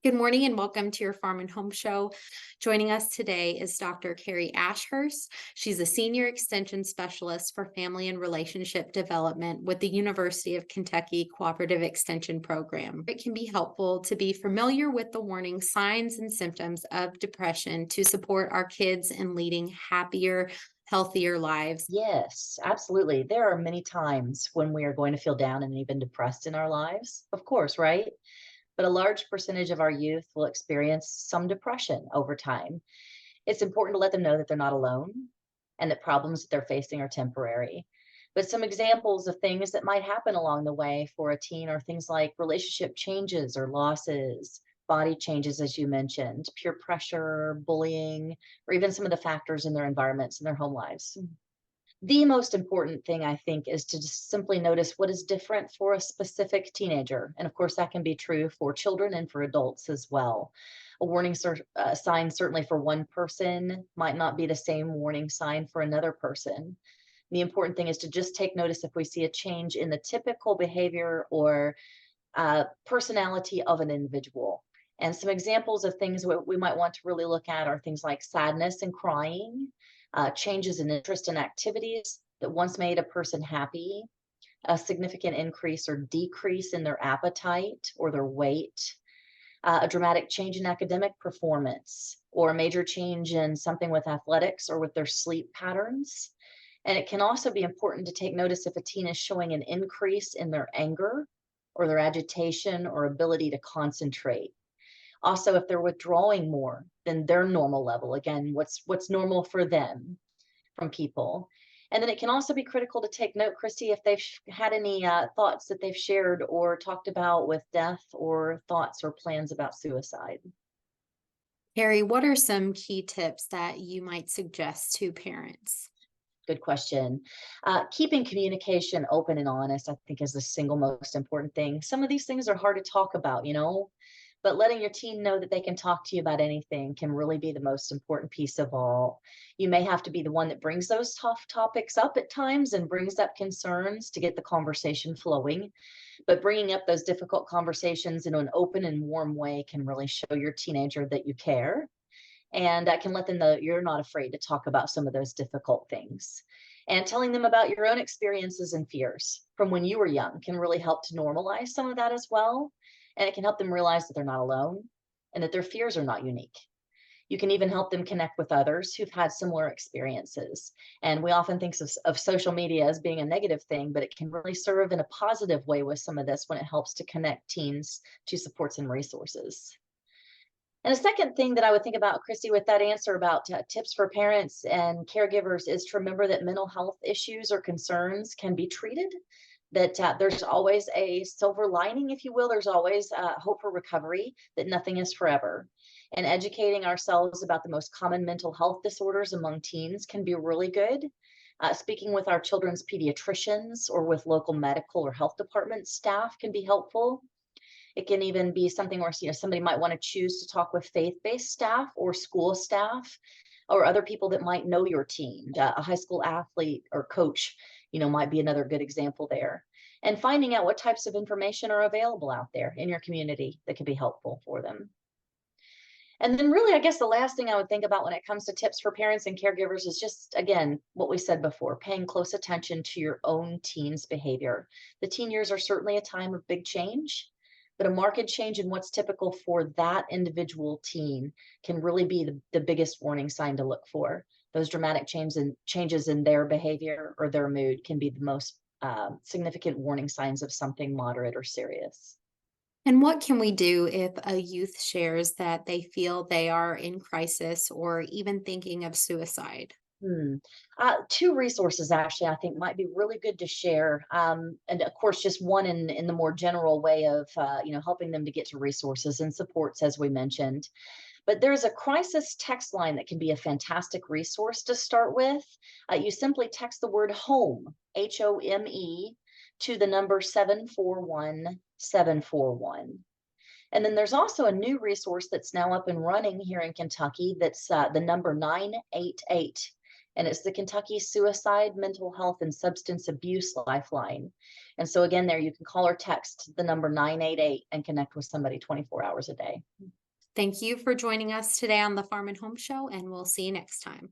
Good morning and welcome to your Farm and Home Show. Joining us today is Dr. Kerri Ashurst. She's a senior extension specialist for family and relationship development with the University of Kentucky Cooperative Extension Program. It can be helpful to be familiar with the warning signs and symptoms of depression to support our kids in leading happier, healthier lives. Yes, absolutely. There are many times when we are going to feel down and even depressed in our lives, of course, right? But a large percentage of our youth will experience some depression over time. It's important to let them know that they're not alone and that problems that they're facing are temporary. But some examples of things that might happen along the way for a teen are things like relationship changes or losses, body changes, as you mentioned, peer pressure, bullying, or even some of the factors in their environments in their home lives. The most important thing, I think, is to just simply notice what is different for a specific teenager. And of course, that can be true for children and for adults as well. A sign, certainly for one person, might not be the same warning sign for another person. The important thing is to just take notice if we see a change in the typical behavior or personality of an individual. And some examples of things we might want to really look at are things like sadness and crying, changes in interest in activities that once made a person happy, a significant increase or decrease in their appetite or their weight, a dramatic change in academic performance, or a major change in something with athletics or with their sleep patterns. And it can also be important to take notice if a teen is showing an increase in their anger or their agitation or ability to concentrate. Also, if they're withdrawing more than their normal level, again, what's normal for them from people. And then it can also be critical to take note, Kristi, if they've had any thoughts that they've shared or talked about with death or thoughts or plans about suicide. Kerri, what are some key tips that you might suggest to parents? Good question. Keeping communication open and honest, I think, is the single most important thing. Some of these things are hard to talk about, but letting your teen know that they can talk to you about anything can really be the most important piece of all. You may have to be the one that brings those tough topics up at times and brings up concerns to get the conversation flowing. But bringing up those difficult conversations in an open and warm way can really show your teenager that you care. And that can let them know you're not afraid to talk about some of those difficult things. And telling them about your own experiences and fears from when you were young can really help to normalize some of that as well. And it can help them realize that they're not alone and that their fears are not unique. You can even help them connect with others who've had similar experiences. And we often think of social media as being a negative thing, but it can really serve in a positive way with some of this when it helps to connect teens to supports and resources. And a second thing that I would think about, Kristi, with that answer about tips for parents and caregivers is to remember that mental health issues or concerns can be treated, that there's always a silver lining, if you will. There's always hope for recovery, that nothing is forever. And educating ourselves about the most common mental health disorders among teens can be really good. Speaking with our children's pediatricians or with local medical or health department staff can be helpful. It can even be something where somebody might want to choose to talk with faith-based staff or school staff or other people that might know your teen. A high school athlete or coach, might be another good example there. And finding out what types of information are available out there in your community that can be helpful for them. And then really, I guess the last thing I would think about when it comes to tips for parents and caregivers is just, again, what we said before, paying close attention to your own teen's behavior. The teen years are certainly a time of big change, but a marked change in what's typical for that individual teen can really be the biggest warning sign to look for. Those dramatic changes in their behavior or their mood can be the most significant warning signs of something moderate or serious. And what can we do if a youth shares that they feel they are in crisis or even thinking of suicide? Hmm. Two resources actually I think might be really good to share, and of course just one in the more general way of helping them to get to resources and supports as we mentioned. But there's a crisis text line that can be a fantastic resource to start with. You simply text the word home, HOME, to the number 741-741. And then there's also a new resource that's now up and running here in Kentucky that's the number 988. and it's the Kentucky Suicide, Mental Health, and Substance Abuse Lifeline. And so again, there you can call or text the number 988 and connect with somebody 24 hours a day. Thank you for joining us today on the Farm and Home Show, and we'll see you next time.